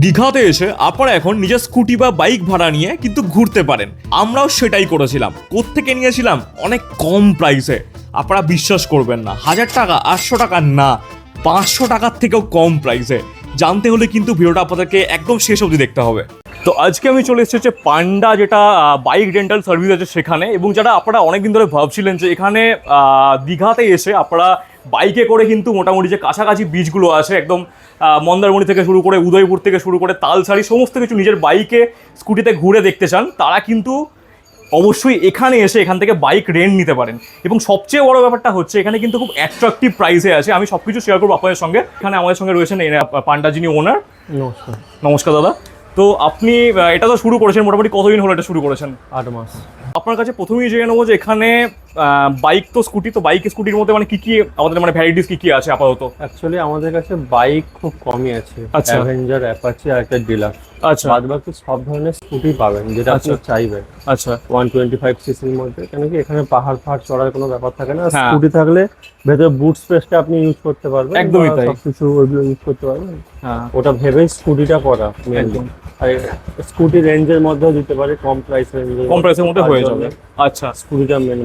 দীঘাতে এসে আপনারা এখন নিজের স্কুটি বা বাইক ভাড়া নিয়ে কিন্তু ঘুরতে পারেন। আমরাও সেটাই করেছিলাম। কোত্থেকে নিয়েছিলাম? অনেক কম প্রাইসে। আপনারা বিশ্বাস করবেন না, 1000 টাকা, 800 টাকা না, 500 টাকার থেকেও কম প্রাইসে। জানতে হলে কিন্তু ভিডিওটা আপনাদেরকে একদম শেষ অবধি দেখতে হবে। তো আজকে আমি চলে এসেছি হচ্ছে পান্ডা, যেটা বাইক রেন্টাল সার্ভিস আছে সেখানে। এবং যারা আপনারা অনেকদিন ধরে ভাবছিলেন যে এখানে দীঘাতে এসে আপনারা বাইকে করে কিন্তু মোটামুটি যে কাছাকাছি বিচগুলো আছে, একদম মন্দারমণি থেকে শুরু করে উদয়পুর থেকে শুরু করে তালসারি, সমস্ত কিছু নিজের বাইকে স্কুটিতে ঘুরে দেখতে চান, তারা কিন্তু অবশ্যই এখানে এসে এখান থেকে বাইক রেন্ট নিতে পারেন। এবং সবচেয়ে বড় ব্যাপারটা হচ্ছে এখানে কিন্তু খুব অ্যাট্রাকটিভ প্রাইসে আছে। আমি সব কিছু শেয়ার করবো আপনাদের সঙ্গে। এখানে আমাদের সঙ্গে রয়েছেন পান্ডা যিনি ওনার। নমস্কার। নমস্কার দাদা। তো আপনি এটা তো শুরু করেছেন, মোটামুটি কতদিন হলো এটা শুরু করেছেন? 8 মাস। আপনার কাছে প্রথমেই জেনে নেবো যে এখানে বাইক তো স্কুটি, তো বাইক স্কুটির মধ্যে মানে কি আমাদের মানে ভ্যারাইটিস কি আছে আপাতত? অ্যাকচুয়ালি আমাদের কাছে বাইক খুব কমই আছে। আচ্ছা। অ্যাভেঞ্জার, অ্যাপাচি আর একটা ডিলাক্স। আচ্ছা বাদবাকি সব ধরনের স্কুটি পাবেন যেটা আপনি চাইবেন। আচ্ছা 125 সিসির মধ্যে, কেন কি এখানে পাহাড় চড়ার কোনো ব্যাপার থাকে না। হ্যাঁ। স্কুটি থাকলে ভেতরে বুট স্পেসটা আপনি ইউজ করতে পারবেন, একদমই তাই। সবকিছু ওইগুলো ইউজ করতে পারবেন। হ্যাঁ ওটা ভেবেই স্কুটিটা করা মেনলি। একদম। আর স্কুটি রেঞ্জের মধ্যেও দিতে পারে, কম প্রাইস রেঞ্জে, কম প্রাইসের মধ্যে হয়ে যাবে। আচ্ছা স্কুটিটা মেন।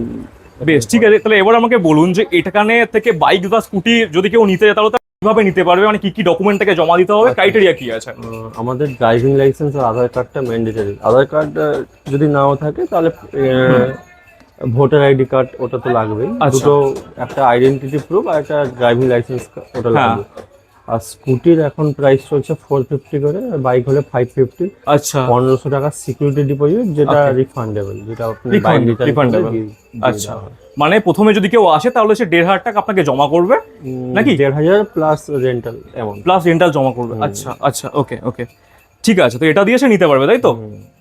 বেশ, ঠিক আছে। তাহলে এবার আমাকে বলুন যে এখানে থেকে বাইক বা স্কুটি যদি কেউ নিতে যায় তাহলে তারা কিভাবে নিতে পারবে, মানে কি ডকুমেন্টটাকে জমা দিতে হবে, ক্রাইটেরিয়া কি আছে? আমাদের ড্রাইভিং লাইসেন্স আর আধার কার্ডটা ম্যান্ডেটরি। আধার কার্ড যদি নাও থাকে তাহলে ভোটার আইডি কার্ড ওটা তো লাগবেই। দুটো, একটা আইডেন্টিটি প্রুফ আর একটা ড্রাইভিং লাইসেন্স ওটা লাগবে। আর স্কুটির এখন প্রাইস চলছে 450 করে, বাইক হলে 550। আচ্ছা 1500 টাকা সিকিউরিটি ডিপোজিট, যেটা রিফান্ডেবল, যেটা আপনি বাইক রিফান্ডেবল। আচ্ছা, মানে প্রথমে যদি কেউ আসে তাহলে সে 1500 টাকা আপনাকে জমা করবে নাকি? 1500 plus rental amount, plus rental জমা করবে। আচ্ছা আচ্ছা, ওকে ওকে, ঠিক আছে। তো এটা দিয়ে সে নিতে পারবে, তাই তো?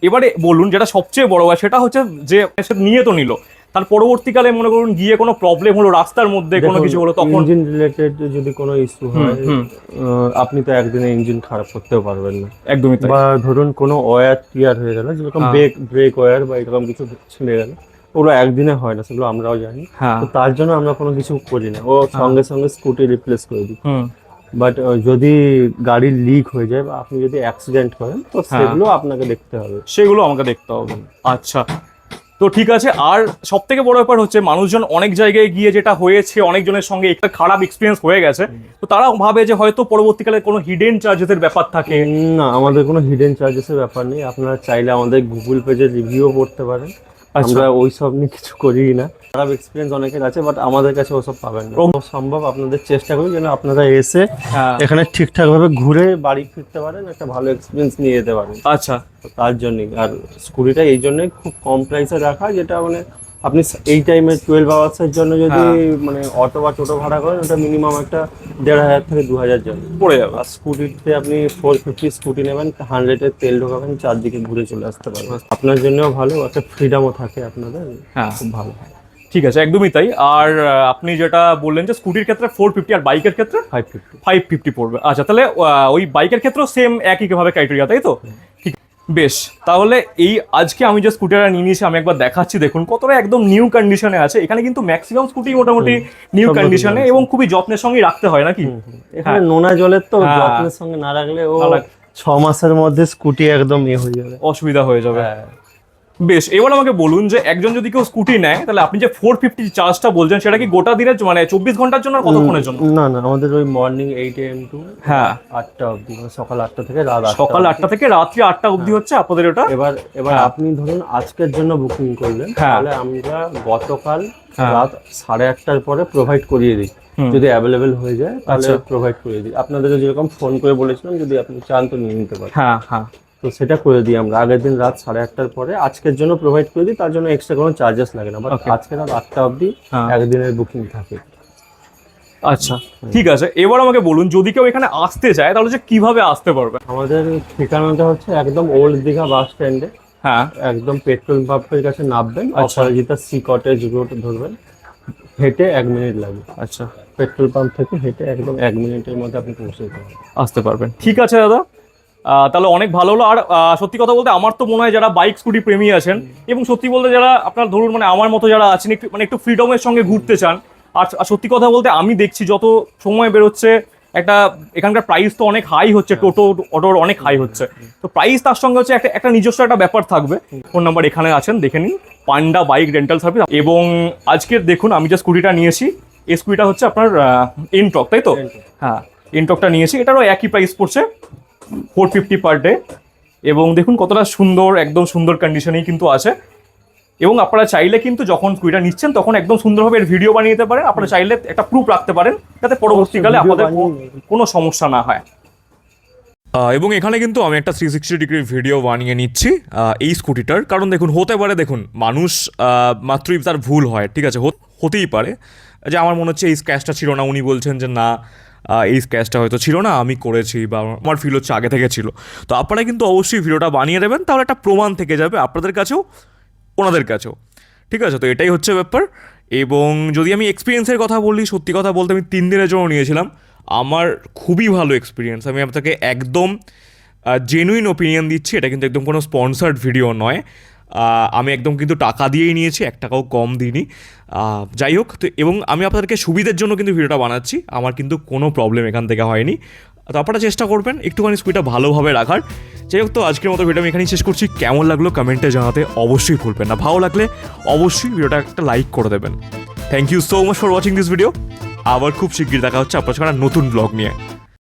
এবারে বলুন যেটা সবচেয়ে বড় হয় সেটা হচ্ছে যে সে নিয়ে তো নিল, তার পরবর্তীকালে মনে করুন গিয়ে কোনো প্রবলেম হলো, রাস্তার মধ্যে কোনো কিছু হলো, তখন ইঞ্জিন রিলেটেড যদি কোনো ইস্যু হয়, আপনি তো একদিনে ইঞ্জিন খারাপ করতেও পারবেন না। একদমই তাই। বা ধরুন কোনো ওয়্যার টিয়ার হয়ে গেল, যেরকম ব্রেক ওয়্যার বা এরকম কিছু ছিঁড়ে গেল, ওগুলো একদিনে হয় না, সেগুলো আমরাও জানি। তো তার জন্য আমরা কোনো কিছু করি না, ও সঙ্গে সঙ্গে স্কুটি রিপ্লেস করে দিই। বাট যদি গাড়ি লিক হয়ে যায় বা আপনি যদি অ্যাক্সিডেন্ট করেন, তো সেগুলো আপনাকে দেখতে হবে, সেগুলো আমাকে দেখতে হবে। আচ্ছা, তো ঠিক আছে। আর সব থেকে বড় ব্যাপার হচ্ছে মানুষজন অনেক জায়গায় গিয়ে যেটা হয়েছে, অনেকজনের সঙ্গে একটা খারাপ এক্সপিরিয়েন্স হয়ে গেছে, তো তারা ভাবে যে হয়তো পরবর্তীকালে কোনো হিডেন চার্জেসের ব্যাপার থাকে। না, আমাদের কোনো হিডেন চার্জেসের ব্যাপার নেই। আপনারা চাইলে আমাদের গুগল পেজে রিভিউ পড়তে পারেন। আমরা ওই সব নিয়ে কিছু করি না। খারাপ এক্সপিরিয়েন্স অনেকের আছে, বাট আমাদের কাছে ওসব পাবেন না। সম্ভব আপনাদের চেষ্টা করি যেন আপনারা এসে এখানে ঠিকঠাক ভাবে ঘুরে বাড়ি ফিরতে পারেন, একটা ভালো এক্সপিরিয়েন্স নিয়ে যেতে পারেন। আচ্ছা, তার জন্যই। আর স্কুটিটা এই জন্যই খুব কম প্রাইসে রাখা, যেটা মানে আপনি এই টাইমে 12 আওয়ার্সের জন্য যদি মানে অটো বা টোটো ভাড়া করেন, ওটা মিনিমাম একটা 1500 থেকে 2000 জন্য পড়ে যাবে। আর স্কুটিতে আপনি 450 স্কুটি নেবেন, 100-এর তেল ঢোকাবেন, চারদিকে ঘুরে চলে আসতে পারবেন। আপনার জন্যও ভালো, একটা ফ্রিডমও থাকে আপনাদের। খুব ভালো। ঠিক আছে, একদমই তাই। আর আপনি যেটা বললেন যে স্কুটির ক্ষেত্রে 450 আর বাইকের ক্ষেত্রে 550 পড়বে। আচ্ছা, তাহলে ওই বাইকের ক্ষেত্রেও সেম একই ভাবে ক্রাইটেরিয়া, তাই তো? ঠিক, বেশ। তাহলে এই আজকে আমি যে স্কুটারটা নিয়ে নিয়েছি আমি একবার দেখাচ্ছি, দেখুন কতটা একদম নিউ কন্ডিশনে আছে। এখানে কিন্তু ম্যাক্সিমাম স্কুটি মোটামুটি নিউ কন্ডিশনে এবং খুবই যত্নের সঙ্গে রাখতে হয় নাকি? এখানে নোনা জলের তো যত্নের সঙ্গে না রাখলে ও 6 মাসের মধ্যে স্কুটি একদম হয়ে যাবে, অসুবিধা হয়ে যাবে। বেশ, এবার আমাকে বলুন যে একজন যদি কেউ স্কুটি নেয়, তাহলে আপনি যে 450 চার্জটা বলছেন সেটা কি গোটা দিনের মানে 24 ঘন্টার জন্য, কতক্ষণের জন্য? না না, আমাদের ওই মর্নিং 8 AM টু 8টা অবধি, সকাল 8টা থেকে রাত 8টা। সকাল 8টা থেকে রাত্রি 8টা অবধি হচ্ছে আপনাদের ওটা। এবার আপনি ধরুন আজকের জন্য বুকিং করলেন, তাহলে আমরা গতকাল রাত 8:30টার পরে প্রোভাইড করিয়ে দিই। যদি অ্যাভেলেবেল হয়ে যায় তাহলে প্রোভাইড করিয়ে দিই। আপনাদের যেরকম ফোন করে বলেছিলাম, যদি আপনি চান তো নিয়ে নিতে পারেন। তো সেটা করে দিই আমরা আগের দিন রাত 8:30টার পরে আজকের জন্য প্রোভাইড করে দিই। তার জন্য এক্সট্রা কোনো চার্জেস লাগে না, বাট আজকে রাত 8টা অবধি একদিনের বুকিং থাকে। আচ্ছা, ঠিক আছে। এবার আমাকে বলুন যদি কেউ এখানে আসতে চায় তাহলে যে কিভাবে আসতে পারবে? আমাদের ঠিকানাটা হচ্ছে একদম ওল্ড দীঘা বাস স্ট্যান্ডে। একদম পেট্রোল পাম্পের কাছে নামবেন, অপরাজিতা সি কটেজ রোড ধরবেন, হেঁটে 1 মিনিট লাগবে। আচ্ছা, পেট্রোল পাম্প থেকে হেঁটে একদম 1 মিনিটের মধ্যে আপনি পৌঁছে আসতে পারবেন। ঠিক আছে দাদা, তাহলে অনেক ভালো হলো। আর সত্যি কথা বলতে আমার তো মনে হয় যারা বাইক স্কুটি প্রেমী আছেন, এবং সত্যি বলতে যারা আপনার ধরুন মানে আমার মতো যারা আছেন, একটু মানে একটু ফ্রিডমের সঙ্গে ঘুরতে চান, আর সত্যি কথা বলতে আমি দেখছি যত সময় বেরোচ্ছে একটা এখানকার প্রাইস তো অনেক হাই হচ্ছে, টোটো অটোর অনেক হাই হচ্ছে, তো প্রাইস তার সঙ্গে হচ্ছে একটা নিজস্ব একটা ব্যাপার থাকবে। ফোন নাম্বার এখানে আছেন, দেখে নিন, পান্ডা বাইক রেন্টাল সার্ভিস। এবং আজকের দেখুন আমি যে স্কুটিটা নিয়েছি, এই স্কুটিটা হচ্ছে আপনার ইনটক, তাই তো? হ্যাঁ, ইনটকটা নিয়েছি, এটারও একই প্রাইস পড়ছে 450 পার ডে। এবং দেখুন কতটা সুন্দর, একদম সুন্দর কন্ডিশনেই কিন্তু আছে। এবং আপনারা চাইলে কিন্তু যখন স্কুটিটা নিচ্ছেন তখন একদম সুন্দরভাবে এর ভিডিও বানিয়ে নিতে পারেন, আপনারা চাইলে একটা প্রুফ রাখতে পারেন যাতে পরবর্তীকালে আপনাদের কোনো সমস্যা না হয়। এবং এখানে কিন্তু আমি একটা 360 ডিগ্রি ভিডিও বানিয়ে নিচ্ছি এই স্কুটিটার, কারণ দেখুন হতে পারে, দেখুন মানুষ মাত্রই তার ভুল হয়, ঠিক আছে, হতেই পারে যে আমার মনে হচ্ছে এই স্ক্র্যাচটা ছিল না, উনি বলছেন যে না এই স্ক্র্যাচটা হয়তো ছিল না, আমি করেছি, বা আমার ফিল হচ্ছে আগে থেকে ছিল। তো আপনারা কিন্তু অবশ্যই ভিডিওটা বানিয়ে দেবেন, তাহলে একটা প্রমাণ থেকে যাবে আপনাদের কাছেও ওনাদের কাছেও, ঠিক আছে? তো এটাই হচ্ছে ব্যাপার। এবং যদি আমি এক্সপিরিয়েন্সের কথা বলি, সত্যি কথা বলতে আমি 3 দিনের জন্য নিয়েছিলাম, আমার খুবই ভালো এক্সপিরিয়েন্স। আমি আপনাকে একদম জেনুইন ওপিনিয়ন দিচ্ছি, এটা কিন্তু একদম কোনো স্পন্সার্ড ভিডিও নয়। আমি একদম কিন্তু টাকা দিয়েই নিয়েছি, 1 টাকাও কম দিইনি। যাই হোক, তো এবং আমি আপনাদেরকে সুবিধার জন্য কিন্তু ভিডিওটা বানাচ্ছি, আমার কিন্তু কোনো প্রবলেম এখান থেকে হয়নি। তো আপনারা চেষ্টা করবেন একটুখানি স্কুটিটা ভালোভাবে রাখার। যাই হোক, তো আজকের মতো ভিডিও আমি এখানেই শেষ করছি। কেমন লাগলো কমেন্টে জানাতে অবশ্যই ভুলবেন না, ভালো লাগলে অবশ্যই ভিডিওটা একটা লাইক করে দেবেন। Thank you so much for watching this video. আবার খুব শিগগির দেখা হচ্ছে আপনার সঙ্গে নতুন ব্লগ নিয়ে।